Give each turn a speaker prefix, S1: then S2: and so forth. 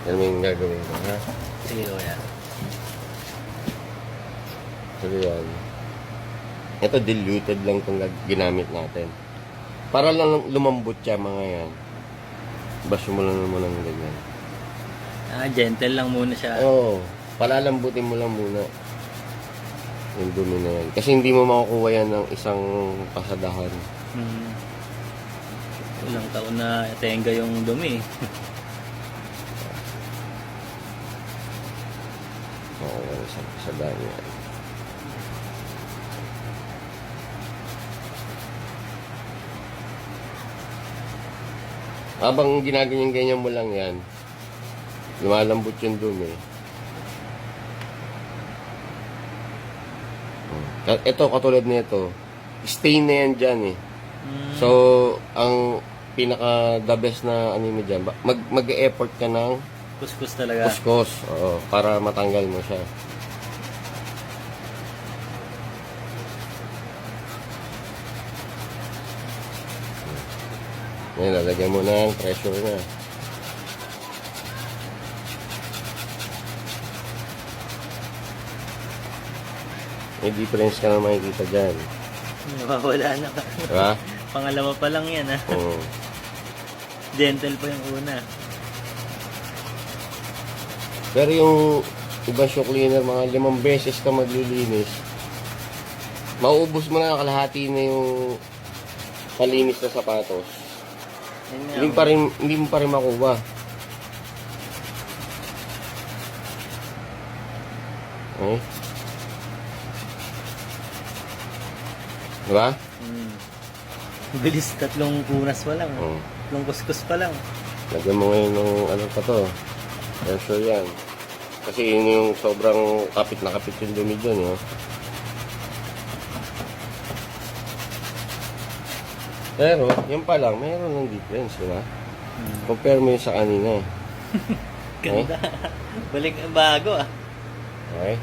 S1: Yan mo yung gagawin ko, ha?
S2: Sige kuya.
S1: Sige yan. Ito diluted lang itong ginamit natin. Para lang lumambot siya mga yan. Baso mo lang naman ng ganyan.
S2: Gentle lang muna siya.
S1: Oo. Palalambutin mo lang muna. Yung dumi na yan. Kasi hindi mo makukuha yan ng isang pasadahan.
S2: Ilang taon na tenga yung dumi.
S1: Makukuha ng isang pasadahan yan. Habang ginaganyan-ganyan mo lang yan, lumalambot yung dumi. Ito, katulad nito, stain na yan dyan eh. So, ang pinaka the best na ano mo dyan, mag-e-effort ka ng
S2: Kuskus talaga.
S1: kuskus, oo, para matanggal mo siya. Ngayon, lalagyan mo na ang pressure na. May difference ka na makikita dyan.
S2: Nawawala na ka.
S1: Diba?
S2: Pangalawa pa lang yan ha.
S1: Oo.
S2: Gentle pa yung una.
S1: Pero yung ibang shoe cleaner, mga 5 beses ka maglilinis, mauubos mo na kalahati na yung palinis na sapatos. Hindi mo pa rin makuha. Okay? Diba?
S2: Bilis, 3 punas pa lang.
S1: Oo.
S2: 3 kuskus pa lang.
S1: Lagyan mo ngayon ng ano pa to. Pressure yan. Kasi yun yung sobrang kapit na kapit yung dumi dyan. Eh. Pero, yun pa lang, mayroon ng difference, diba? Compare mo yun sa kanina.
S2: Ganda. Balik bago ah.
S1: Okay?